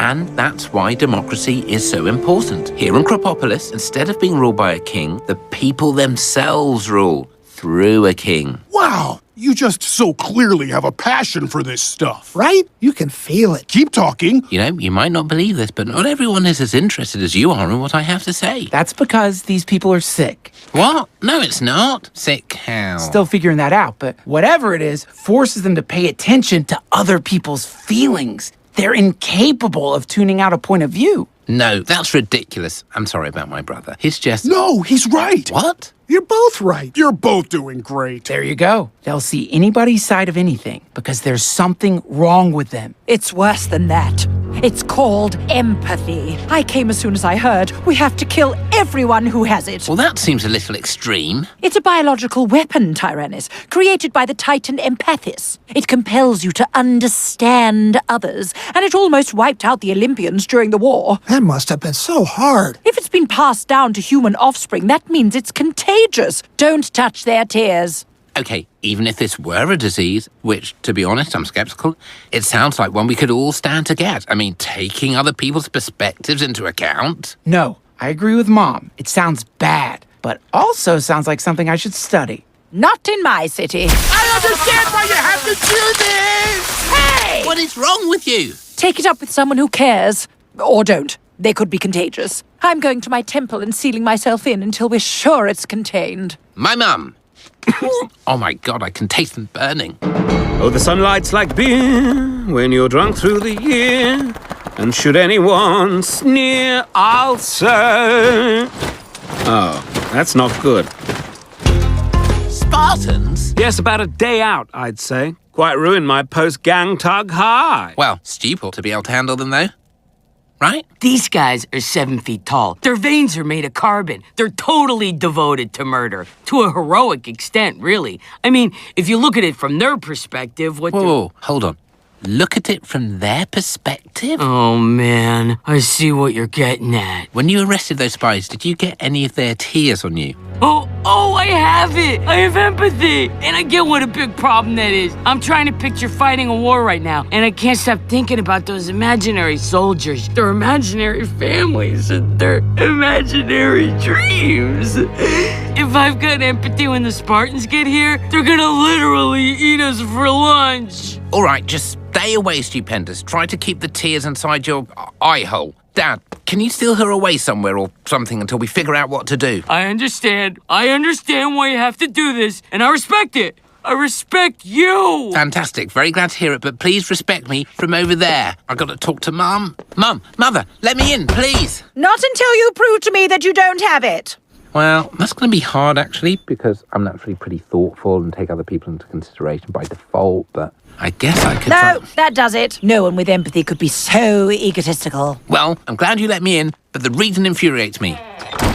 And that's why democracy is so important. Here in Cropopolis, instead of being ruled by a king, the people themselves rule through a king. Wow! You just so clearly have a passion for this stuff. Right? You can feel it. Keep talking. You know, you might not believe this, but not everyone is as interested as you are in what I have to say. That's because these people are sick. What? No, it's not. Sick how? Still figuring that out, but whatever it is forces them to pay attention to other people's feelings. They're incapable of tuning out a point of view. No, that's ridiculous. I'm sorry about my brother. He's just... No, he's right. What? You're both right. You're both doing great. There you go. They'll see anybody's side of anything because there's something wrong with them. It's worse than that. It's called empathy. I came as soon as I heard. We have to kill everyone who has it. Well, that seems a little extreme. It's a biological weapon, Tyrannus, created by the Titan Empathis. It compels you to understand others, and it almost wiped out the Olympians during the war. That must have been so hard. If it's been passed down to human offspring, that means it's contagious. Don't touch their tears. Okay, even if this were a disease, which, to be honest, I'm skeptical, it sounds like one we could all stand to get. I mean, taking other people's perspectives into account. No, I agree with Mom. It sounds bad, but also sounds like something I should study. Not in my city. I understand why you have to do this! Hey! What is wrong with you? Take it up with someone who cares. Or don't. They could be contagious. I'm going to my temple and sealing myself in until we're sure it's contained. My mum. Oh my God, I can taste them burning. Oh, the sunlight's like beer when you're drunk through the year. And should anyone sneer, I'll say... Oh, that's not good. Spartans? Yes, about a day out, I'd say. Quite ruined my post-gang tug high. Well, Stu ought to be able to handle them, though. Right? These guys are 7 feet tall. Their veins are made of carbon. They're totally devoted to murder. To a heroic extent, really. I mean, if you look at it from their perspective, what Whoa, hold on. Look at it from their perspective? Oh, man. I see what you're getting at. When you arrested those spies, did you get any of their tears on you? Oh, I have it. I have empathy. And I get what a big problem that is. I'm trying to picture fighting a war right now, and I can't stop thinking about those imaginary soldiers, their imaginary families, and their imaginary dreams. If I've got empathy when the Spartans get here, they're gonna literally eat us for lunch. All right, just stay away, Stupendous. Try to keep the tears inside your eye hole. Dad, can you steal her away somewhere or something until we figure out what to do? I understand. I understand why you have to do this, and I respect it. I respect you. Fantastic. Very glad to hear it, but please respect me from over there. I got to talk to Mum. Mother, let me in, please. Not until you prove to me that you don't have it. Well, that's going to be hard, actually, because I'm naturally pretty thoughtful and take other people into consideration by default, but I guess I could... No, that does it. No one with empathy could be so egotistical. Well, I'm glad you let me in, but the reason infuriates me.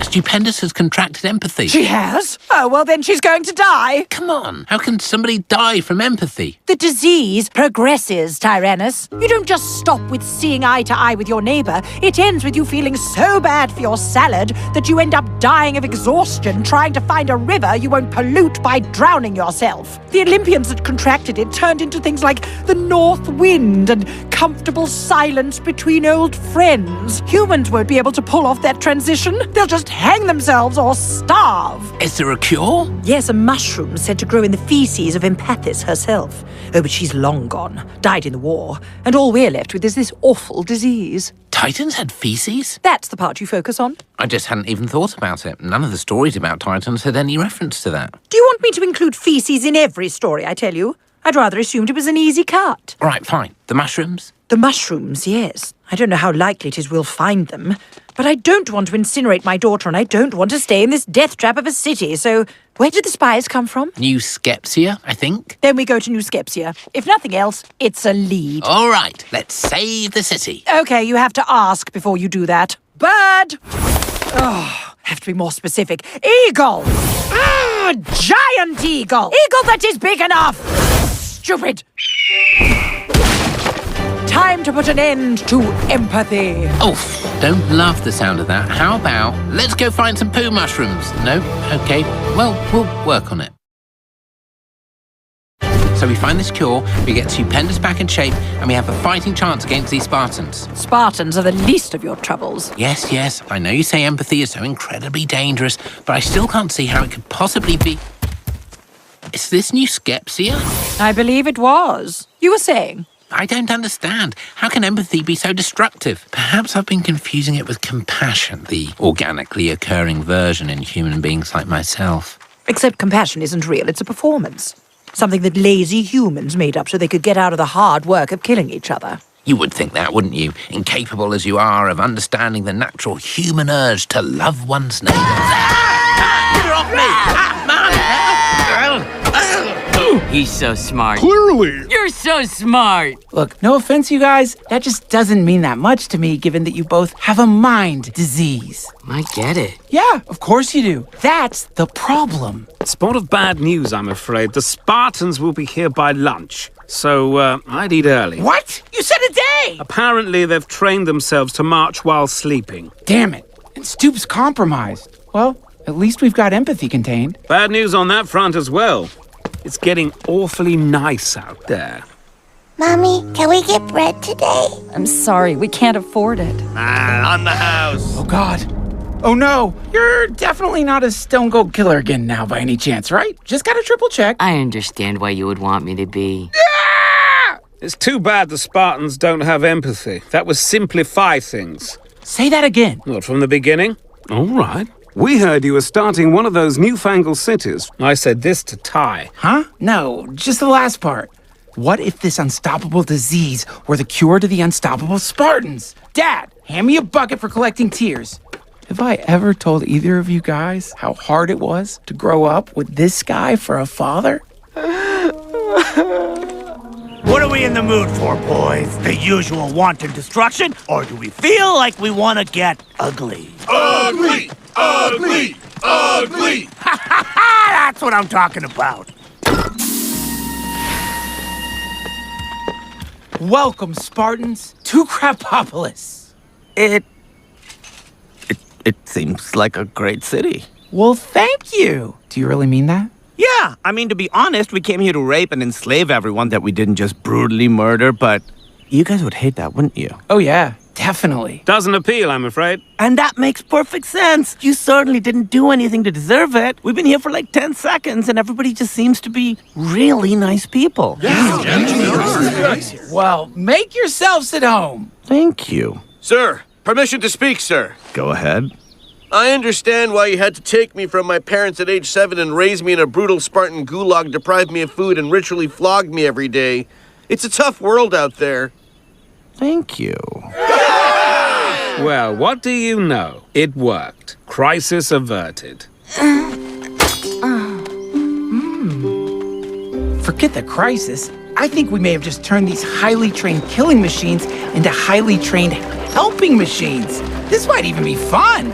Stupendous has contracted empathy. She has? Oh, well, then she's going to die. Come on, how can somebody die from empathy? The disease progresses, Tyrannus. You don't just stop with seeing eye to eye with your neighbor. It ends with you feeling so bad for your salad that you end up dying of exhaustion trying to find a river you won't pollute by drowning yourself. The Olympians that contracted it turned into things like the north wind and comfortable silence between old friends. Humans won't be able to pull off that transition. They'll just hang themselves or starve. Is there a cure? Yes, a mushroom said to grow in the feces of Empathis herself. Oh, but she's long gone, died in the war, and all we're left with is this awful disease. Titans had feces? That's the part you focus on. I just hadn't even thought about it. None of the stories about Titans had any reference to that. Do you want me to include feces in every story I tell you? I'd rather assumed it was an easy cut. All right, fine. The mushrooms? The mushrooms, yes. I don't know how likely it is we'll find them. But I don't want to incinerate my daughter, and I don't want to stay in this death trap of a city, so where did the spies come from? New Skepsia, I think. Then we go to New Skepsia. If nothing else, it's a lead. All right, let's save the city. Okay, you have to ask before you do that. Bird! Oh, have to be more specific. Eagle! Giant eagle! Eagle that is big enough! Stupid! Time to put an end to empathy. Oh, don't love the sound of that. How about let's go find some poo mushrooms? No? Okay, well, we'll work on it. So we find this cure, we get Stupendous back in shape, and we have a fighting chance against these Spartans. Spartans are the least of your troubles. Yes, I know you say empathy is so incredibly dangerous, but I still can't see how it could possibly be... Is this new Skepsia? I believe it was. You were saying? I don't understand. How can empathy be so destructive? Perhaps I've been confusing it with compassion, the organically occurring version in human beings like myself. Except compassion isn't real, it's a performance. Something that lazy humans made up so they could get out of the hard work of killing each other. You would think that, wouldn't you? Incapable as you are of understanding the natural human urge to love one's neighbours. Get her off me! He's so smart. Clearly. You're so smart. Look, no offense, you guys, that just doesn't mean that much to me, given that you both have a mind disease. I get it. Yeah, of course you do. That's the problem. Spot of bad news, I'm afraid. The Spartans will be here by lunch. So, I'd eat early. What? You said a day! Apparently, they've trained themselves to march while sleeping. Damn it. And Stoop's compromised. Well, at least we've got empathy contained. Bad news on that front as well. It's getting awfully nice out there. Mommy, can we get bread today? I'm sorry, we can't afford it. On the house. Oh, God. Oh, no. You're definitely not a stone cold killer again now by any chance, right? Just gotta triple check. I understand why you would want me to be. It's too bad the Spartans don't have empathy. That would simplify things. Say that again. What, from the beginning? All right. We heard you were starting one of those newfangled cities. I said this to Ty. Huh? No, just the last part. What if this unstoppable disease were the cure to the unstoppable Spartans? Dad, hand me a bucket for collecting tears. Have I ever told either of you guys how hard it was to grow up with this guy for a father? What are we in the mood for, boys? The usual wanton destruction? Or do we feel like we want to get ugly? Ugly! Ugly! Ugly! Ha ha ha! That's what I'm talking about. Welcome, Spartans, to Crapopolis. It seems like a great city. Well, thank you. Do you really mean that? Yeah, I mean, to be honest, we came here to rape and enslave everyone that we didn't just brutally murder, but you guys would hate that, wouldn't you? Oh, yeah, definitely. Doesn't appeal, I'm afraid. And that makes perfect sense. You certainly didn't do anything to deserve it. We've been here for like 10 seconds, and everybody just seems to be really nice people. Well, make yourselves at home. Thank you. Sir, permission to speak, sir. Go ahead. I understand why you had to take me from my parents at age 7 and raise me in a brutal Spartan gulag, deprive me of food, and ritually flog me every day. It's a tough world out there. Thank you. Well, what do you know? It worked. Crisis averted. Forget the crisis. I think we may have just turned these highly trained killing machines into highly trained helping machines. This might even be fun.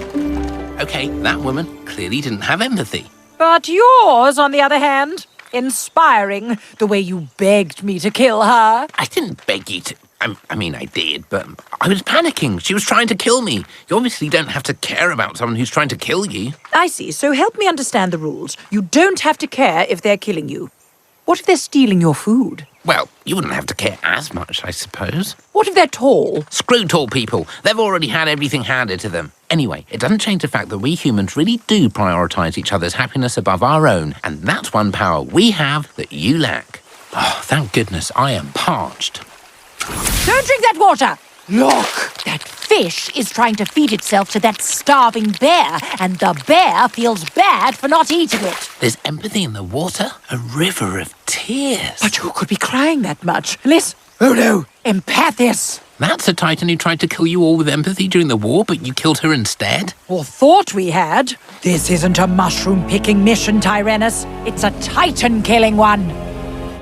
Okay, that woman clearly didn't have empathy. But yours, on the other hand, inspiring, the way you begged me to kill her. I didn't beg you to... I mean, I did, but I was panicking. She was trying to kill me. You obviously don't have to care about someone who's trying to kill you. I see, so help me understand the rules. You don't have to care if they're killing you. What if they're stealing your food? Well, you wouldn't have to care as much, I suppose. What if they're tall? Screw tall people. They've already had everything handed to them. Anyway, it doesn't change the fact that we humans really do prioritize each other's happiness above our own, and that's one power we have that you lack. Oh, thank goodness I am parched. Don't drink that water! Look! That fish is trying to feed itself to that starving bear, and the bear feels bad for not eating it. There's empathy in the water? A river of tears. But who could be crying that much? Unless... Oh no! Empathis! That's a titan who tried to kill you all with empathy during the war, but you killed her instead? Or thought we had. This isn't a mushroom-picking mission, Tyrannus. It's a titan-killing one.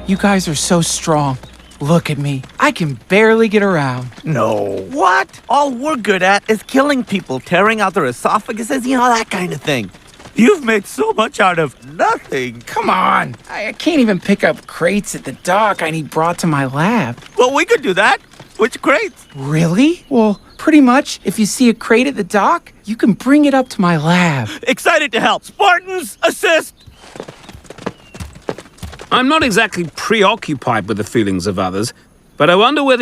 You guys are so strong. Look at me. I can barely get around. No. What? All we're good at is killing people, tearing out their esophaguses, you know, that kind of thing. You've made so much out of nothing. Come on. I can't even pick up crates at the dock I need brought to my lab. Well, we could do that. Which crates? Really? Well, pretty much, if you see a crate at the dock, you can bring it up to my lab. Excited to help. Spartans, assist! I'm not exactly preoccupied with the feelings of others, but I wonder whether